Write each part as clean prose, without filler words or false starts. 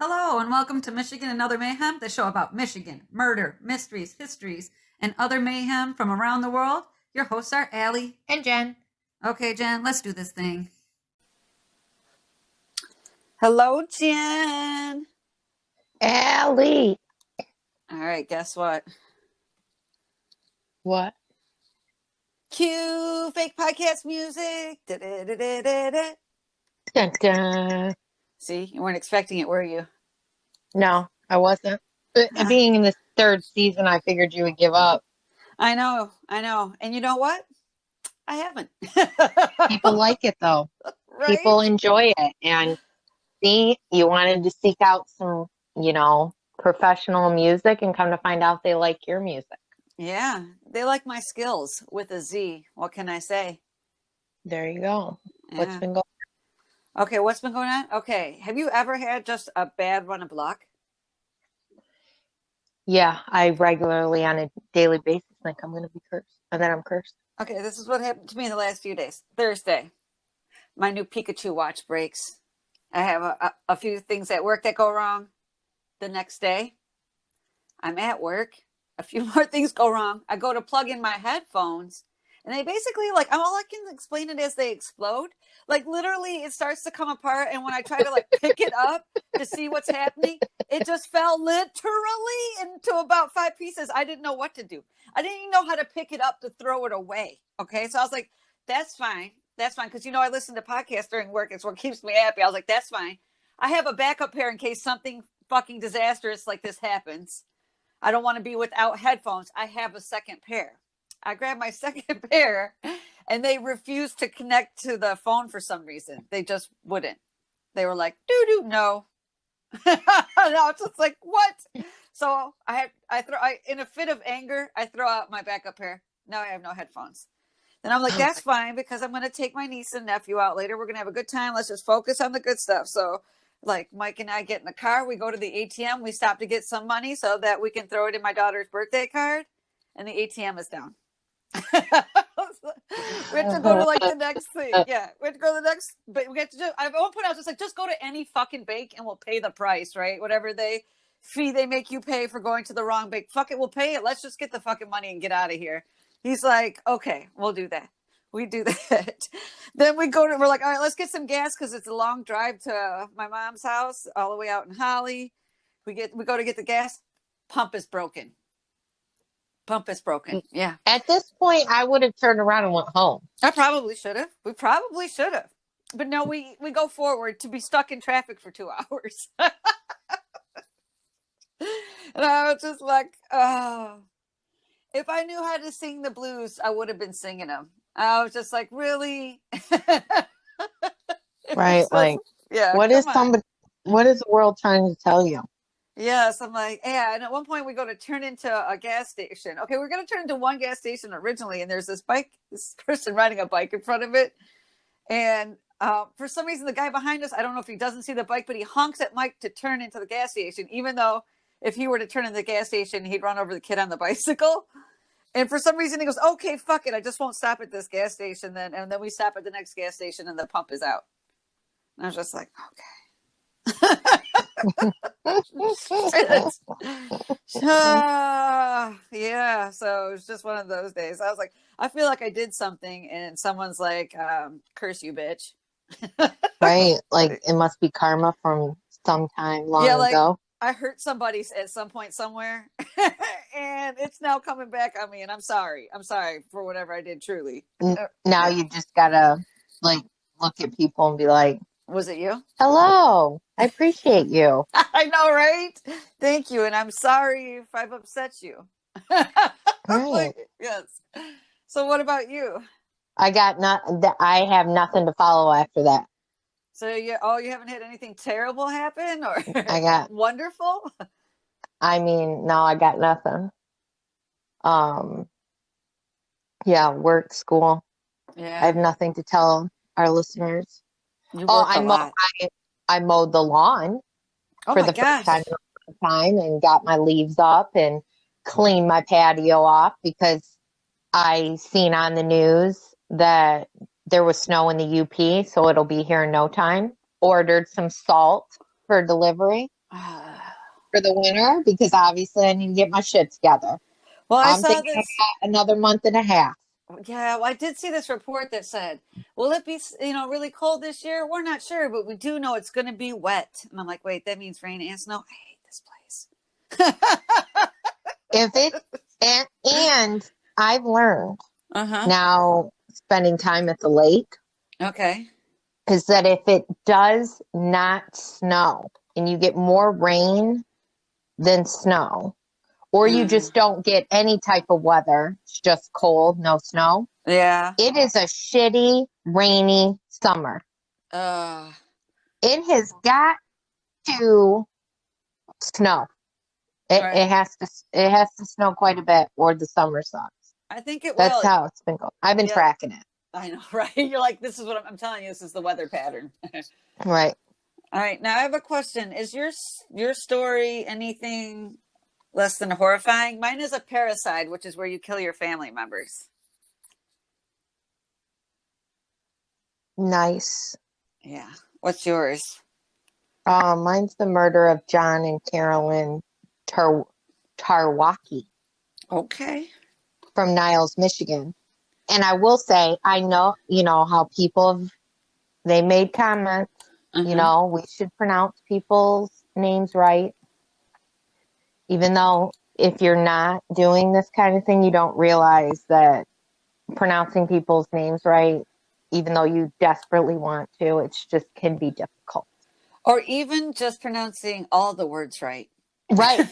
Hello, and welcome to Michigan and Other Mayhem, the show about Michigan, murder, mysteries, histories, and other mayhem from around the world. Your hosts are Allie and Jen. Okay, Jen, let's do this thing. Hello, Jen. Allie. All right, guess what? What? Cue fake podcast music. Da-da-da-da-da-da. Dun, dun. See, you weren't expecting it, were you? No, I wasn't. Being in this third season, I figured you would give up. I know. And you know what? I haven't. People like it, though. Right? People enjoy it. And see, you wanted to seek out some, professional music and come to find out they like your music. Yeah, they like my skills with a Z. What can I say? There you go. Yeah. What's been going on? Okay, what's been going on? Okay, have you ever had just a bad run of luck? Yeah, I regularly on a daily basis think I'm going to be cursed. And then I'm cursed. Okay, this is what happened to me in the last few days. Thursday, my new Pikachu watch breaks. I have a few things at work that go wrong. The next day, I'm at work. A few more things go wrong. I go to plug in my headphones, and they basically, all I can explain it as they explode. Like, literally, it starts to come apart, and when I try to, pick it up to see what's happening, it just fell literally into about 5 pieces. I didn't know what to do. I didn't even know how to pick it up to throw it away, okay? So I was like, that's fine. That's fine, because, I listen to podcasts during work. It's what keeps me happy. I was like, that's fine. I have a backup pair in case something fucking disastrous like this happens. I don't want to be without headphones. I have a second pair. I grabbed my second pair, and they refused to connect to the phone for some reason. They just wouldn't. They were like, doo-doo, no. No, it's just like, what? So in a fit of anger, I throw out my backup pair. Now I have no headphones. Then I'm like, that's fine, because I'm going to take my niece and nephew out later. We're going to have a good time. Let's just focus on the good stuff. So Mike and I get in the car, we go to the ATM, we stop to get some money so that we can throw it in my daughter's birthday card, and the ATM is down. We have to go to the next thing. Yeah, we have to go to the next, but we have to I won't put out just go to any fucking bank and we'll pay the price, right? Whatever fee they make you pay for going to the wrong bank. Fuck it, we'll pay it. Let's just get the fucking money and get out of here. He's like, okay, we'll do that. We do that. Then we're like, all right, let's get some gas, because it's a long drive to my mom's house all the way out in Holly. We go to get the gas. Pump is broken. Yeah. At this point, I would have turned around and went home. I probably should have. We probably should have. But no, we go forward to be stuck in traffic for 2 hours. And I was just like, oh. If I knew how to sing the blues, I would have been singing them. I was just like, really? Right. Yeah. What is the world trying to tell you? Yes. I'm like, yeah. And at one point we go to turn into a gas station. Okay. We're going to turn into one gas station originally. And there's this person riding a bike in front of it. And for some reason, the guy behind us, I don't know if he doesn't see the bike, but he honks at Mike to turn into the gas station, even though if he were to turn into the gas station, he'd run over the kid on the bicycle. And for some reason, he goes, okay, fuck it. I just won't stop at this gas station then. And then we stop at the next gas station and the pump is out. And I was just like, okay. Yeah. So it was just one of those days. I was like, I feel like I did something, and someone's like, curse you, bitch. Right. It must be karma from some time long ago. I hurt somebody at some point somewhere, and it's now coming back on me, and I'm sorry. I'm sorry for whatever I did, truly. Now you just gotta look at people and be like, was it you? Hello. I appreciate you. I know, right? Thank you. And I'm sorry if I've upset you. Right. Yes. So what about you? I have nothing to follow after that. So you haven't had anything terrible happen, or I got wonderful? I mean, no, I got nothing. Yeah, work, school. Yeah. I have nothing to tell our listeners. You work a lot. I mowed the lawn for the first time and got my leaves up and cleaned my patio off, because I seen on the news that there was snow in the UP, so it'll be here in no time. Ordered some salt for delivery. for the winter because obviously I need to get my shit together. Well, I I'm saw thinking this. about another month and a half. Yeah, well, I did see this report that said, will it be, really cold this year? We're not sure, but we do know it's going to be wet. And I'm like, wait, that means rain and snow? I hate this place. If it and I've learned now spending time at the lake Okay. is that if it does not snow and you get more rain than snow, or you just don't get any type of weather, it's just cold, no snow. Yeah. It is a shitty, rainy summer. It has got to snow. It has to snow quite a bit, or the summer sucks. I think it will. That's how it's been going. I've been tracking it. I know, right? You're like, this is what I'm telling you. This is the weather pattern. Right. All right. Now I have a question. Is your story anything less than horrifying? Mine is a parricide, which is where you kill your family members. Nice. Yeah. What's yours? Mine's the murder of John and Carolyn Tarwacki. Okay. From Niles, Michigan. And I will say, I know, how people they made comments, we should pronounce people's names right. Even though if you're not doing this kind of thing, you don't realize that pronouncing people's names right, even though you desperately want to, it's just can be difficult. Or even just pronouncing all the words right. Right.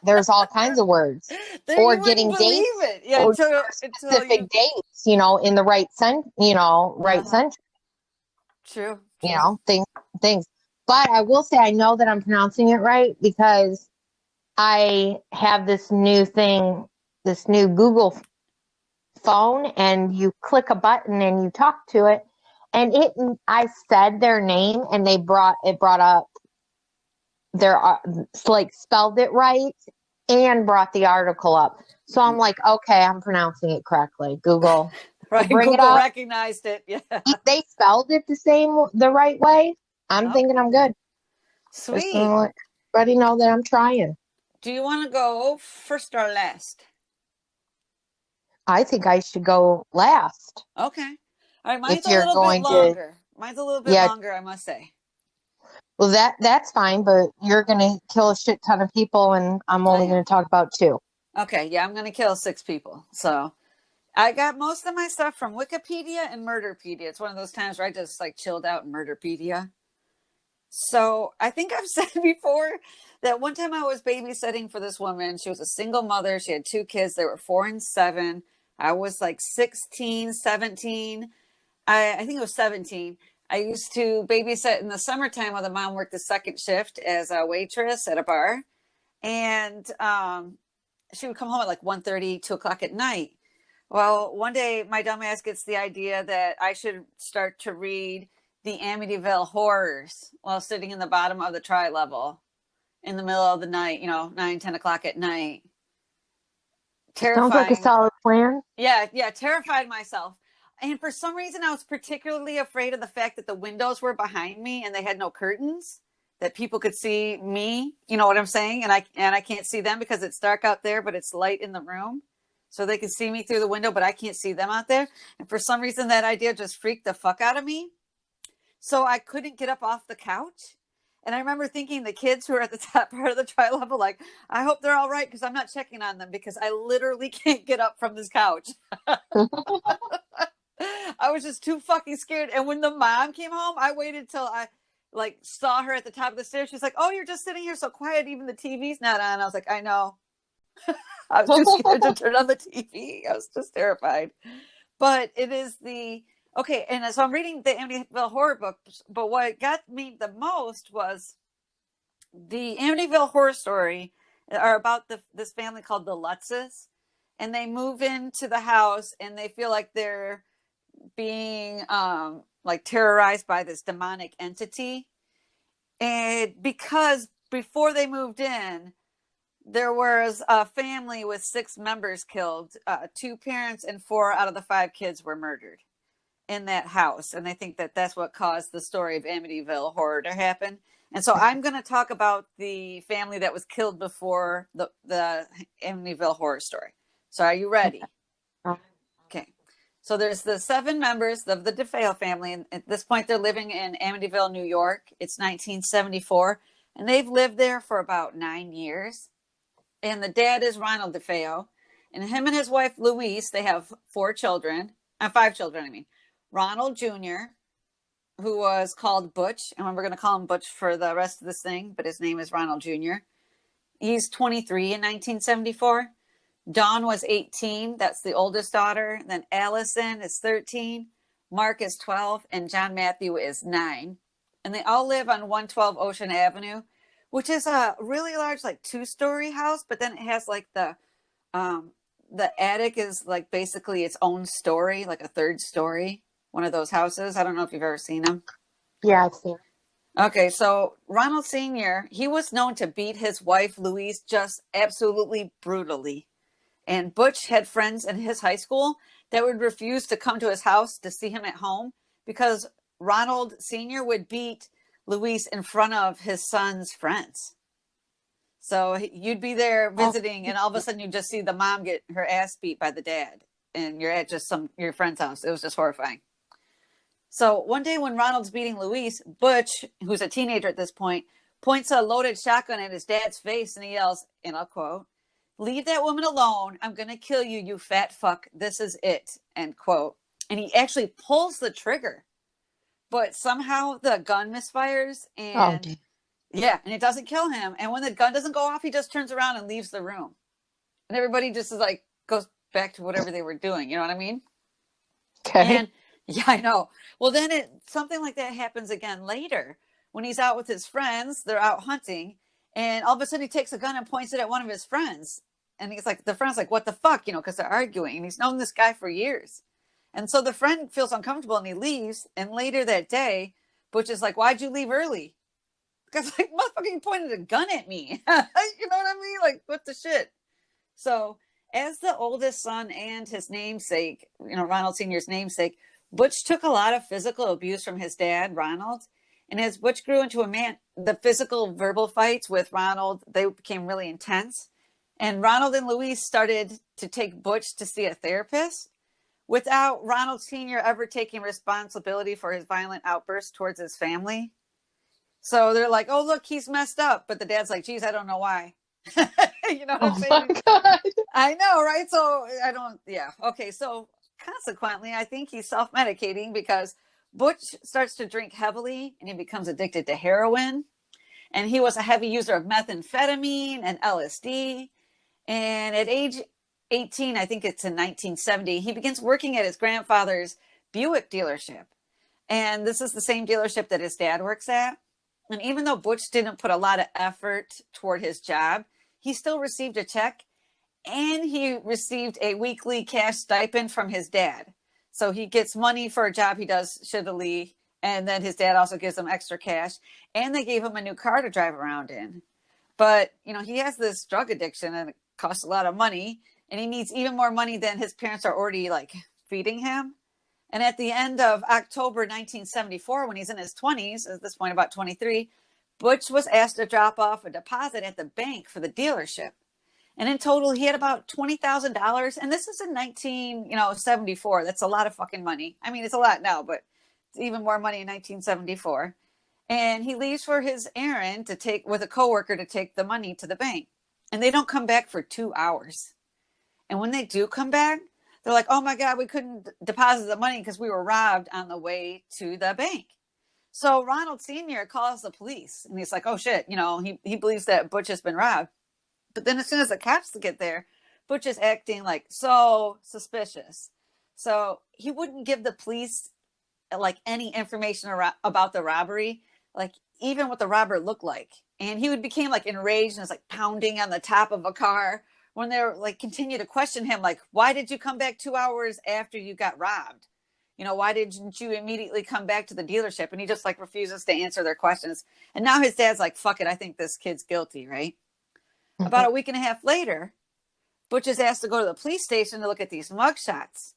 There's all kinds of words. Or getting dates. Yeah, or specific dates, in the right sentence. True. Things. But I will say I know that I'm pronouncing it right because I have this new Google phone, and you click a button and you talk to it, and I said their name and it brought up spelled it right and brought the article up. So I'm like, okay, I'm pronouncing it correctly. Google. Right. Bring Google it up. recognized it. Yeah. If they spelled it the right way, I'm thinking I'm good. Sweet. Just to let everybody know that I'm trying. Do you want to go first or last? I think I should go last. Okay. All right. Mine's a little bit longer. I must say. Well, that's fine, but you're going to kill a shit ton of people, and I'm only going to talk about 2. Okay, yeah, I'm going to kill 6 people. So I got most of my stuff from Wikipedia and Murderpedia. It's one of those times where I just chilled out in Murderpedia. So I think I've said before that one time I was babysitting for this woman. She was a single mother. She had 2 kids. They were 4 and 7. I was 16, 17. I think it was 17. I used to babysit in the summertime while the mom worked the second shift as a waitress at a bar. And she would come home at 1:30, 2 o'clock at night. Well, one day my dumbass gets the idea that I should start to read the Amityville Horrors while sitting in the bottom of the tri-level in the middle of the night, 9, 10 o'clock at night. Terrifying. Sounds like a solid plan. Yeah, terrified myself. And for some reason, I was particularly afraid of the fact that the windows were behind me and they had no curtains, that people could see me. You know what I'm saying? And I can't see them because it's dark out there, but it's light in the room. So they can see me through the window, but I can't see them out there. And for some reason, that idea just freaked the fuck out of me. So I couldn't get up off the couch. And I remember thinking the kids who are at the top part of the tri-level, I hope they're all right because I'm not checking on them because I literally can't get up from this couch. I was just too fucking scared. And when the mom came home, I waited till I saw her at the top of the stairs. She's like, "Oh, you're just sitting here so quiet. Even the TV's not on." I was like, "I know." I was too scared to turn on the TV. I was just terrified. But it is okay. And so I'm reading the Amityville horror books, but what got me the most was the Amityville horror story are about this family called the Lutzes, and they move into the house and they feel like they're being terrorized by this demonic entity. And because before they moved in, there was a family with 6 members killed. 2 parents and 4 out of the 5 kids were murdered. in that house. And I think that that's what caused the story of Amityville Horror to happen. And so I'm going to talk about the family that was killed before the Amityville Horror story. So are you ready? Okay. So there's the 7 members of the DeFeo family. And at this point, they're living in Amityville, New York. It's 1974. And they've lived there for about 9 years. And the dad is Ronald DeFeo. And him and his wife, Louise, they have 5 children, I mean. Ronald Jr., who was called Butch. And we're going to call him Butch for the rest of this thing, but his name is Ronald Jr. He's 23 in 1974. Dawn was 18. That's the oldest daughter. Then Allison is 13. Mark is 12. And John Matthew is 9. And they all live on 112 Ocean Avenue, which is a really large, like 2-story house. But then it has like the attic is like basically its own story, like a 3rd story. One of those houses. I don't know if you've ever seen them. Yeah, I've seen. Okay, so Ronald Sr., he was known to beat his wife, Louise, just absolutely brutally. And Butch had friends in his high school that would refuse to come to his house to see him at home because Ronald Sr. would beat Louise in front of his son's friends. So you'd be there visiting, and all of a sudden you just see the mom get her ass beat by the dad, and you're at just your friend's house. It was just horrifying. So one day when Ronald's beating Louise, Butch, who's a teenager at this point, points a loaded shotgun at his dad's face, and he yells, and I'll quote, "Leave that woman alone. I'm going to kill you, you fat fuck. This is it," end quote. And he actually pulls the trigger, but somehow the gun misfires, and and it doesn't kill him. And when the gun doesn't go off, he just turns around and leaves the room. And everybody just is like, goes back to whatever they were doing. You know what I mean? Okay. And yeah, I know. Well, then something like that happens again later when he's out with his friends. They're out hunting, and all of a sudden he takes a gun and points it at one of his friends. And he's like, the friend's like, "What the fuck?" You know, because they're arguing. And he's known this guy for years. And so the friend feels uncomfortable and he leaves. And later that day, Butch is like, "Why'd you leave early?" Because like, motherfucking pointed a gun at me. You know what I mean? Like, what the shit? So as the oldest son and his namesake, you know, Ronald Sr.'s namesake, Butch took a lot of physical abuse from his dad, Ronald. And as Butch grew into a man, the physical verbal fights with Ronald, they became really intense. And Ronald and Louise started to take Butch to see a therapist without Ronald Sr. ever taking responsibility for his violent outbursts towards his family. So they're like, "Oh, look, he's messed up." But the dad's like, "Geez, I don't know why." You know what I'm saying? My God. I know, right? So Okay, so consequently, I think he's self-medicating because Butch starts to drink heavily and he becomes addicted to heroin. And he was a heavy user of methamphetamine and LSD. And at age 18, I think it's in 1970, he begins working at his grandfather's Buick dealership. And this is the same dealership that his dad works at. And even though Butch didn't put a lot of effort toward his job, he still received a check, and he received a weekly cash stipend from his dad. So he gets money for a job he does shittily, and then his dad also gives him extra cash, and they gave him a new car to drive around in. But, you know, he has this drug addiction, and it costs a lot of money, and he needs even more money than his parents are already, like, feeding him. And at the end of October 1974, when he's in his 20s, at this point about 23, Butch was asked to drop off a deposit at the bank for the dealership. And in total, he had about $20,000. And this is in 1974. That's a lot of fucking money. I mean, it's a lot now, but it's even more money in 1974. And he leaves for his errand with a coworker to take the money to the bank. And they don't come back for 2 hours. And when they do come back, they're like, "Oh my God, we couldn't deposit the money because we were robbed on the way to the bank." So Ronald Sr. calls the police and he's like, "Oh shit," you know, he believes that Butch has been robbed. But then as soon as the cops get there, Butch is acting like so suspicious. So he wouldn't give the police like any information about the robbery, like even what the robber looked like. And he became like enraged and was like pounding on the top of a car when they were like continue to question him, like, "Why did you come back 2 hours after you got robbed? You know, why didn't you immediately come back to the dealership?" And he just like refuses to answer their questions. And now his dad's like, "Fuck it, I think this kid's guilty," right? Mm-hmm. About a week and a half later, Butch is asked to go to the police station to look at these mugshots.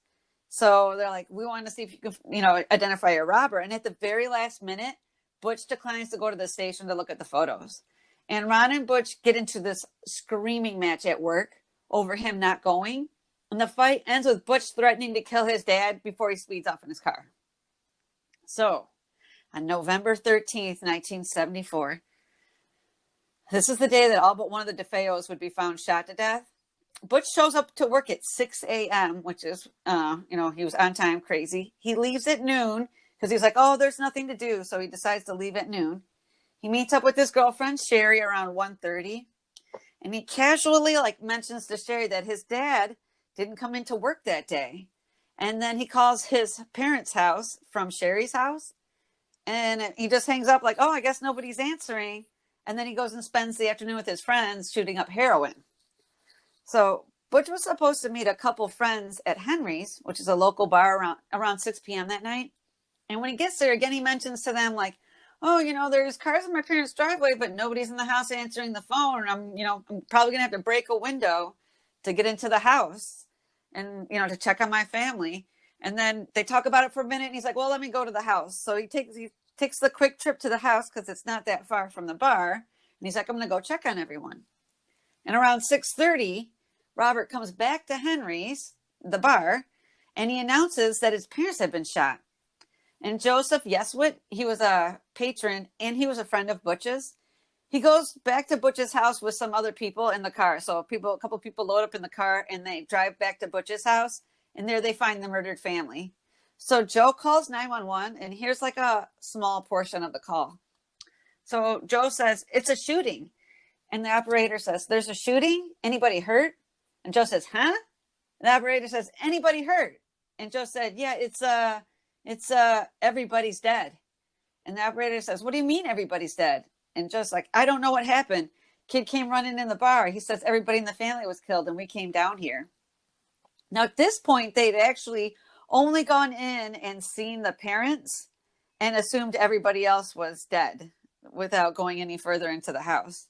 So they're like, we want to see if you can, identify a robber. And at the very last minute, Butch declines to go to the station to look at the photos. And Ron and Butch get into this screaming match at work over him not going. And the fight ends with Butch threatening to kill his dad before he speeds off in his car. So on November 13th, 1974, this is the day that all but one of the DeFeos would be found shot to death. Butch shows up to work at 6 a.m., which is, he was on time, crazy. He leaves at noon because he's like, oh, there's nothing to do. So he decides to leave at noon. He meets up with his girlfriend, Sherry, around 1:30. And he casually mentions to Sherry that his dad didn't come into work that day. And then he calls his parents' house from Sherry's house. And he just hangs up like, oh, I guess nobody's answering. And then he goes and spends the afternoon with his friends shooting up heroin. So Butch was supposed to meet a couple friends at Henry's, which is a local bar around 6 p.m. that night. And when he gets there, again, he mentions to them like, oh, there's cars in my parents' driveway, but nobody's in the house answering the phone. I'm probably going to have to break a window to get into the house and, to check on my family. And then they talk about it for a minute and he's like, well, let me go to the house. So he takes the quick trip to the house because it's not that far from the bar. And he's like, I'm going to go check on everyone. And around 6:30, Robert comes back to Henry's, the bar, and he announces that his parents had been shot. And Joseph Yeswit, he was a patron and he was a friend of Butch's. He goes back to Butch's house with some other people in the car. So a couple people load up in the car and they drive back to Butch's house. And there they find the murdered family. So Joe calls 911 and here's a small portion of the call. So Joe says, it's a shooting. And the operator says, there's a shooting? Anybody hurt? And Joe says, huh? And the operator says, anybody hurt? And Joe said, yeah, it's everybody's dead. And the operator says, what do you mean everybody's dead? And Joe's like, I don't know what happened. Kid came running in the bar. He says everybody in the family was killed and we came down here. Now, at this point, they'd actually only gone in and seen the parents and assumed everybody else was dead without going any further into the house.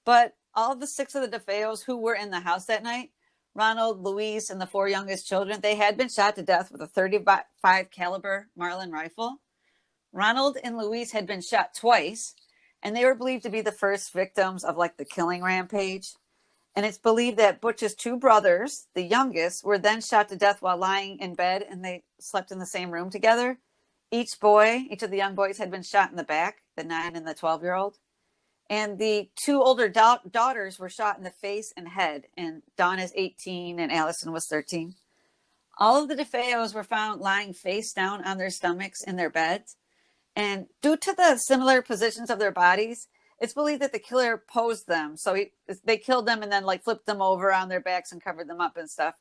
But all of the 6 of the DeFeos who were in the house that night, Ronald, Louise, and the 4 youngest children, they had been shot to death with a .35 caliber Marlin rifle. Ronald and Louise had been shot twice, and they were believed to be the first victims of the killing rampage. And it's believed that Butch's 2 brothers, the youngest, were then shot to death while lying in bed, and they slept in the same room together. Each of the young boys had been shot in the back, the 9 and the 12-year-old. And the 2 older daughters were shot in the face and head. And Dawn is 18 and Allison was 13. All of the DeFeos were found lying face down on their stomachs in their beds. And due to the similar positions of their bodies, it's believed that the killer posed them. So they killed them and then flipped them over on their backs and covered them up and stuff.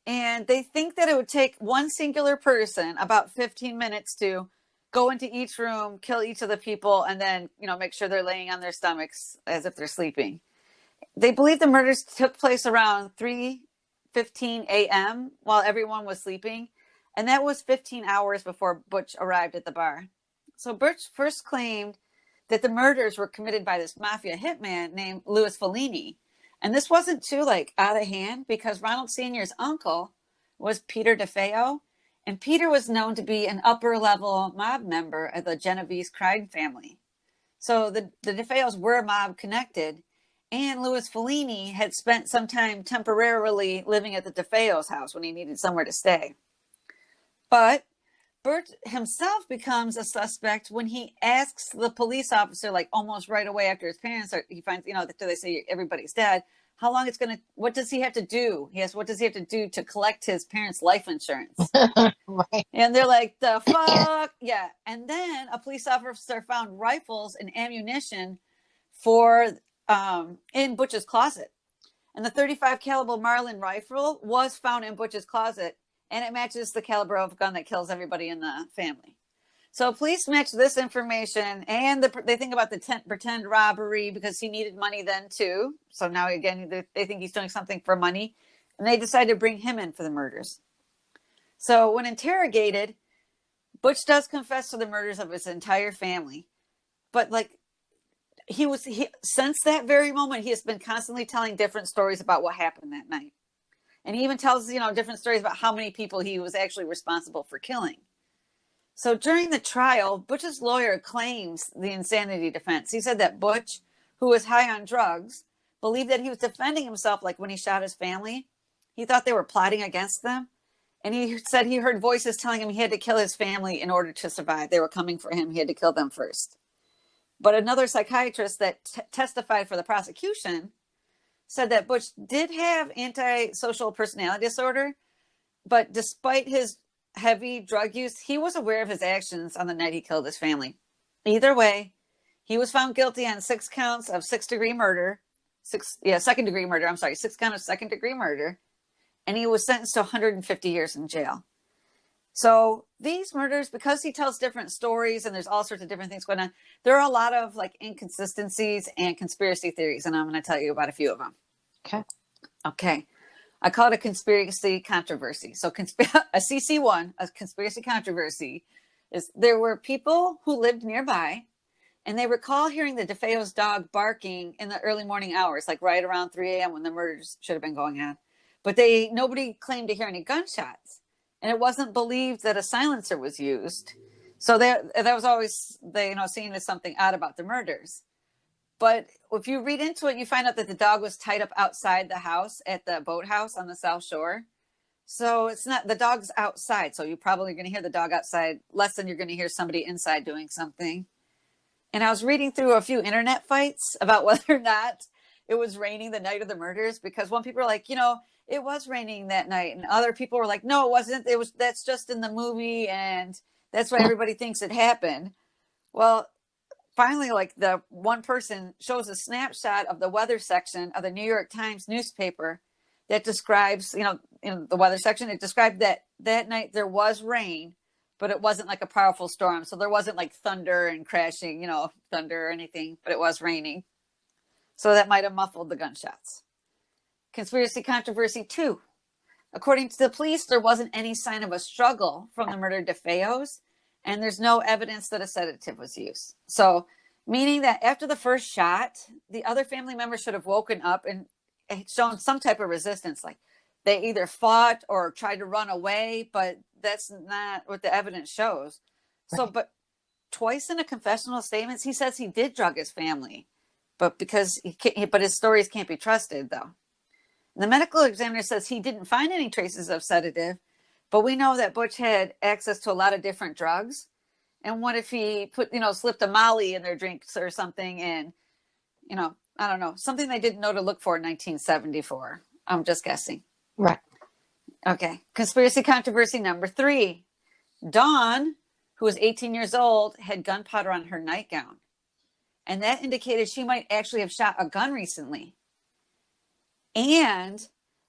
And they think that it would take one singular person about 15 minutes to go into each room, kill each of the people, and then, make sure they're laying on their stomachs as if they're sleeping. They believe the murders took place around 3:15 a.m. while everyone was sleeping. And that was 15 hours before Butch arrived at the bar. So Butch first claimed that the murders were committed by this mafia hitman named Louis Fellini. And this wasn't too out of hand because Ronald Sr.'s uncle was Peter DeFeo. And Peter was known to be an upper level mob member of the Genovese crime family. So the DeFeos were mob connected. And Louis Fellini had spent some time temporarily living at the DeFeos' house when he needed somewhere to stay. But Bert himself becomes a suspect when he asks the police officer, almost right away after his parents he finds, they say everybody's dead, what does he have to do? He asks, what does he have to do to collect his parents' life insurance? Right. And they're like, the fuck? Yeah. And then a police officer found rifles and ammunition in Butch's closet. And the .35 caliber Marlin rifle was found in Butch's closet. And it matches the caliber of gun that kills everybody in the family. So police match this information, and they think about the pretend robbery because he needed money then too. So now again, they think he's doing something for money, and they decide to bring him in for the murders. So when interrogated, Butch does confess to the murders of his entire family, but since that very moment, he has been constantly telling different stories about what happened that night. And he even tells, different stories about how many people he was actually responsible for killing. So during the trial, Butch's lawyer claims the insanity defense. He said that Butch, who was high on drugs, believed that he was defending himself, like when he shot his family. He thought they were plotting against them. And he said he heard voices telling him he had to kill his family in order to survive. They were coming for him. He had to kill them first. But another psychiatrist that testified for the prosecution said that Butch did have antisocial personality disorder, but despite his heavy drug use, he was aware of his actions on the night he killed his family. Either way, he was found guilty on 6 counts of second-degree murder. 6 counts of second-degree murder. And he was sentenced to 150 years in jail. So these murders, because he tells different stories and there's all sorts of different things going on, there are a lot of like inconsistencies and conspiracy theories. And I'm going to tell you about a few of them. Okay. I call it a conspiracy controversy. So a CC1, a conspiracy controversy, is there were people who lived nearby and they recall hearing the DeFeo's dog barking in the early morning hours, like right around 3 a.m. when the murders should have been going on. But nobody claimed to hear any gunshots. And it wasn't believed that a silencer was used. So that was always, seen as something odd about the murders. But if you read into it, you find out that the dog was tied up outside the house at the boathouse on the South Shore. So it's not, the dog's outside. So you're probably going to hear the dog outside less than you're going to hear somebody inside doing something. And I was reading through a few internet fights about whether or not it was raining the night of the murders, because one people were like, it was raining that night. And other people were like, no, it wasn't. That's just in the movie. And that's why everybody thinks it happened. Well, finally, like the one person shows a snapshot of the weather section of the New York Times newspaper that describes, in the weather section, it described that night there was rain, but it wasn't like a powerful storm. So there wasn't like thunder and crashing, thunder or anything, but it was raining. So that might have muffled the gunshots. Conspiracy controversy 2. According to the police, there wasn't any sign of a struggle from the murdered DeFeos, and there's no evidence that a sedative was used. So, meaning that after the first shot, the other family members should have woken up and shown some type of resistance. Like they either fought or tried to run away, but that's not what the evidence shows. So, but twice in a confessional statements, he says he did drug his family, but but his stories can't be trusted though. The medical examiner says he didn't find any traces of sedative, but we know that Butch had access to a lot of different drugs. And what if he slipped a Molly in their drinks or something? And, I don't know, something they didn't know to look for in 1974. I'm just guessing. Right. Okay. Conspiracy controversy number 3. Dawn, who was 18 years old, had gunpowder on her nightgown. And that indicated she might actually have shot a gun recently. And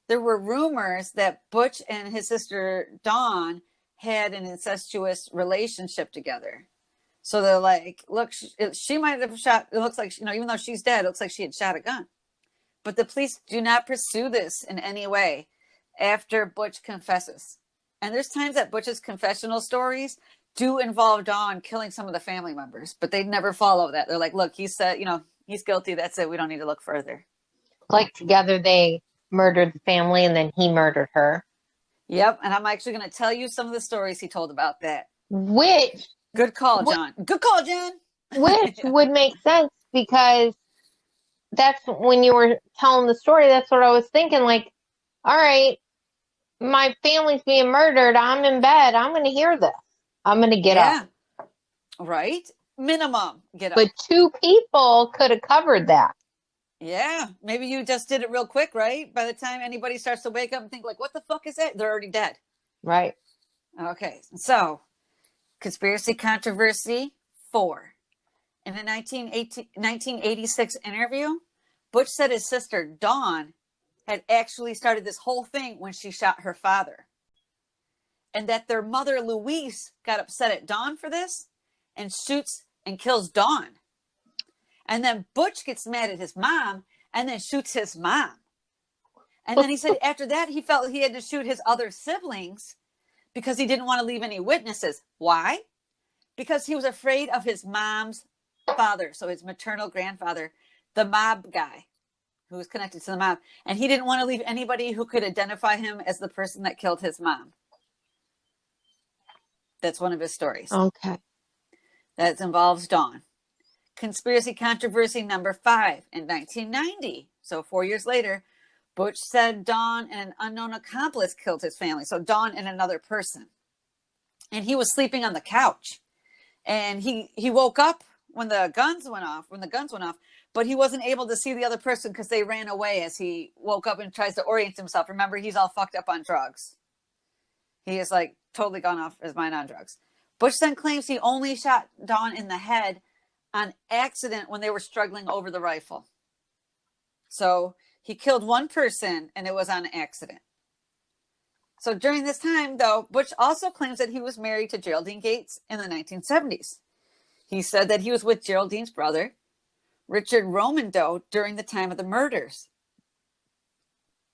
there were rumors that Butch and his sister Dawn had an incestuous relationship together. So they're like, look, she might have shot, it looks like, even though she's dead, it looks like she had shot a gun. But the police do not pursue this in any way after Butch confesses. And there's times that Butch's confessional stories do involve Dawn killing some of the family members, but they never follow that. They're like, look, he said, he's guilty. That's it. We don't need to look further. Like together they murdered the family and then he murdered her. Yep. And I'm actually going to tell you some of the stories he told about that. Which. Good call, John. Good call, John. Which would make sense because that's when you were telling the story. That's what I was thinking. Like, all right, my family's being murdered. I'm in bed. I'm going to hear this. I'm going to get up. Right. Minimum get up. But 2 people could have covered that. Yeah, maybe you just did it real quick, right? By the time anybody starts to wake up and think like, what the fuck is that? They're already dead. Right. Okay, so conspiracy controversy 4. In a 1986 interview, Butch said his sister Dawn had actually started this whole thing when she shot her father. And that their mother Louise got upset at Dawn for this and shoots and kills Dawn. And then Butch gets mad at his mom and then shoots his mom. And then he said after that, he felt he had to shoot his other siblings because he didn't want to leave any witnesses. Why? Because he was afraid of his mom's father. So his maternal grandfather, the mob guy. who was connected to the mob, and he didn't want to leave anybody who could identify him as the person that killed his mom. That's one of his stories. Okay. That involves Dawn. Conspiracy controversy number 5 in 1990. So 4 years later, Butch said Dawn and an unknown accomplice killed his family. So Dawn and another person. And he was sleeping on the couch. And he woke up when the guns went off, but he wasn't able to see the other person because they ran away as he woke up and tries to orient himself. Remember, he's all fucked up on drugs. He is like totally gone off his mind on drugs. Butch then claims he only shot Dawn in the head on accident when they were struggling over the rifle. So he killed one person and it was on accident. So during this time, though, Butch also claims that he was married to Geraldine Gates in the 1970s. He said that he was with Geraldine's brother, Richard Romando, during the time of the murders.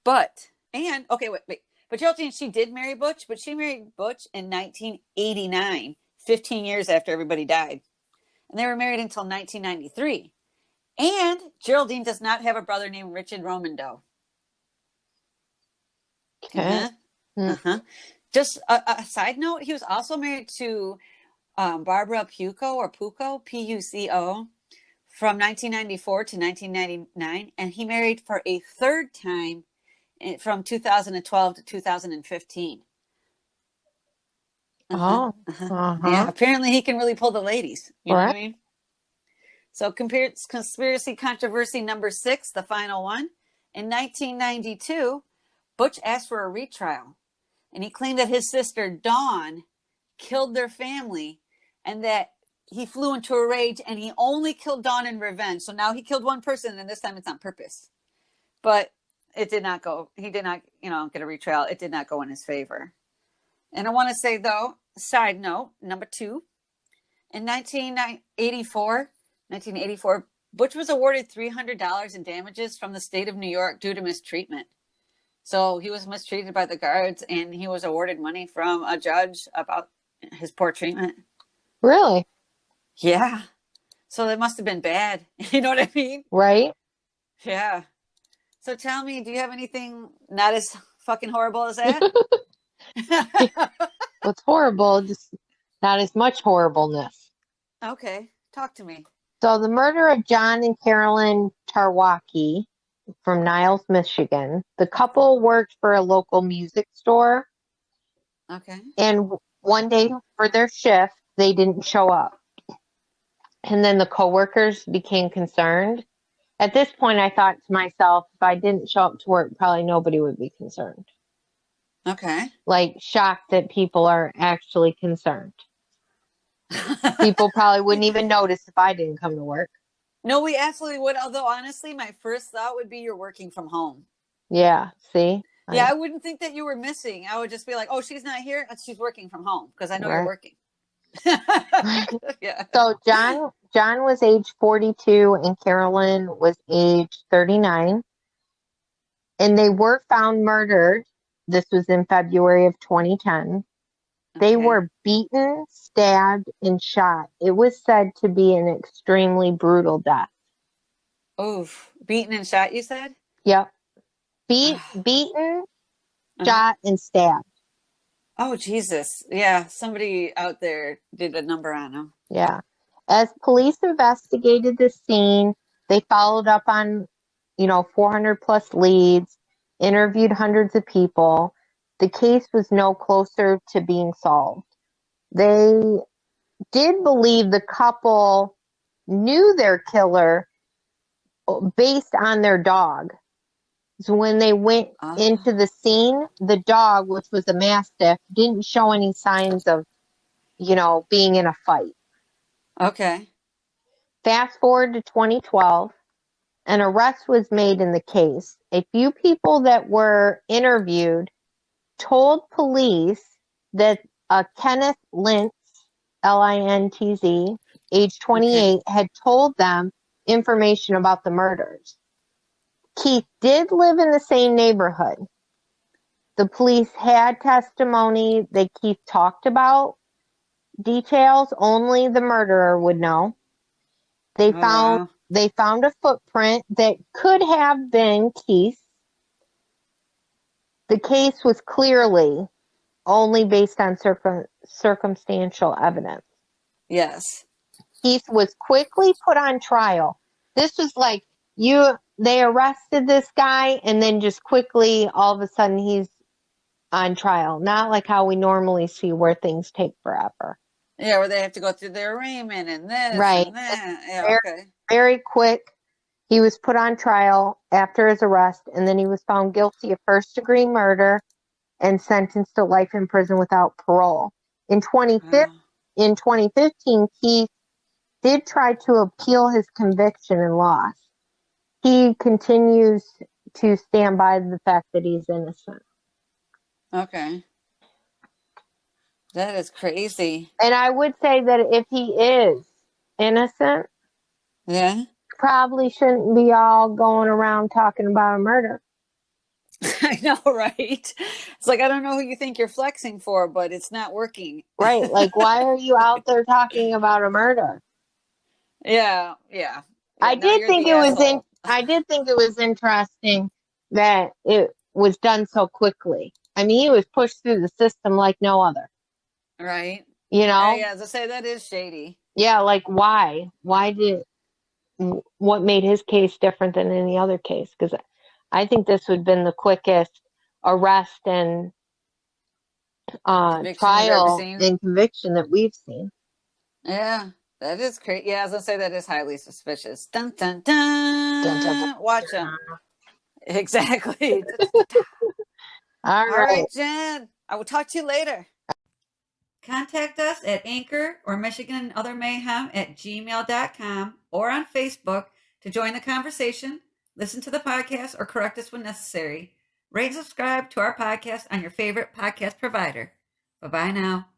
But Geraldine, she did marry Butch, but she married Butch in 1989, 15 years after everybody died. And they were married until 1993. And Geraldine does not have a brother named Richard Romando. Okay. Just a side note, he was also married to Barbara Pucco, Pucco, from 1994 to 1999. And he married for a third time from 2012 to 2015. Yeah, apparently he can really pull the ladies. You know what I mean? So conspiracy controversy number 6, the final one. In 1992, Butch asked for a retrial. And he claimed that his sister, Dawn, killed their family and that he flew into a rage and he only killed Dawn in revenge. So now he killed one person and this time it's on purpose. But it did not go. He did not, get a retrial. It did not go in his favor. And I want to say, though, side note, number 2, in 1984, Butch was awarded $300 in damages from the state of New York due to mistreatment. So he was mistreated by the guards and he was awarded money from a judge about his poor treatment. Really? Yeah. So that must have been bad. You know what I mean? Right. Yeah. So tell me, do you have anything not as fucking horrible as that? What's horrible, just not as much horribleness. Okay. Talk to me. So the murder of John and Carolyn Tarwacki from Niles, Michigan. The couple worked for a local music store. Okay. And one day for their shift, they didn't show up. And then the coworkers became concerned. At this point, I thought to myself, if I didn't show up to work, probably nobody would be concerned. Okay. Like shocked that people are actually concerned. People probably wouldn't even notice if I didn't come to work. No, we absolutely would. Although, honestly, my first thought would be you're working from home. Yeah, see? Yeah, I wouldn't think that you were missing. I would just be like, oh, she's not here. She's working from home because I know you're working. Yeah. So John was age 42 and Carolyn was age 39. And they were found murdered. This was in February of 2010. They were beaten, stabbed, and shot. It was said to be an extremely brutal death. Oof. Beaten and shot, you said? Yep. Beaten, shot, and stabbed. Oh, Jesus. Yeah, somebody out there did a number on him. Yeah. As police investigated the scene, they followed up on, 400 plus leads, interviewed hundreds of people. The case was no closer to being solved. They did believe the couple knew their killer based on their dog. So when they went into the scene, the dog, which was a mastiff, didn't show any signs of, being in a fight. Okay. Fast forward to 2012, an arrest was made in the case. A few people that were interviewed told police that Kenneth Lintz, Lintz, age 28, had told them information about the murders. Keith did live in the same neighborhood. The police had testimony that Keith talked about. Details only the murderer would know. They found they found a footprint that could have been Keith's. The case was clearly only based on circumstantial evidence. Yes. Keith was quickly put on trial. This was like they arrested this guy and then just quickly all of a sudden he's on trial. Not like how we normally see where things take forever. Yeah, where they have to go through their arraignment and this right. and that. Yeah, very, okay. Very quick. He was put on trial after his arrest, and then he was found guilty of first-degree murder and sentenced to life in prison without parole. In 2015, Keith did try to appeal his conviction and lost. He continues to stand by the fact that he's innocent. Okay. That is crazy. And I would say that if he is innocent, yeah, probably shouldn't be all going around talking about a murder. I know, right? It's like, I don't know who you think you're flexing for, but it's not working. Right. Like, why are you out there talking about a murder? Yeah. I did think it was interesting that it was done so quickly. I mean, he was pushed through the system like no other. Right. You know? Yeah, as I say, that is shady. Yeah, like why? What made his case different than any other case? Because I think this would have been the quickest arrest and trial and conviction that we've seen. Yeah, that is crazy. Yeah, as I say, that is highly suspicious. Dun, dun, dun. Dun, dun, dun. Watch them. Exactly. All right, Jen. I will talk to you later. Contact us at Anchor or Michigan and Other Mayhem at gmail.com or on Facebook to join the conversation, listen to the podcast, or correct us when necessary. Rate and subscribe to our podcast on your favorite podcast provider. Bye-bye now.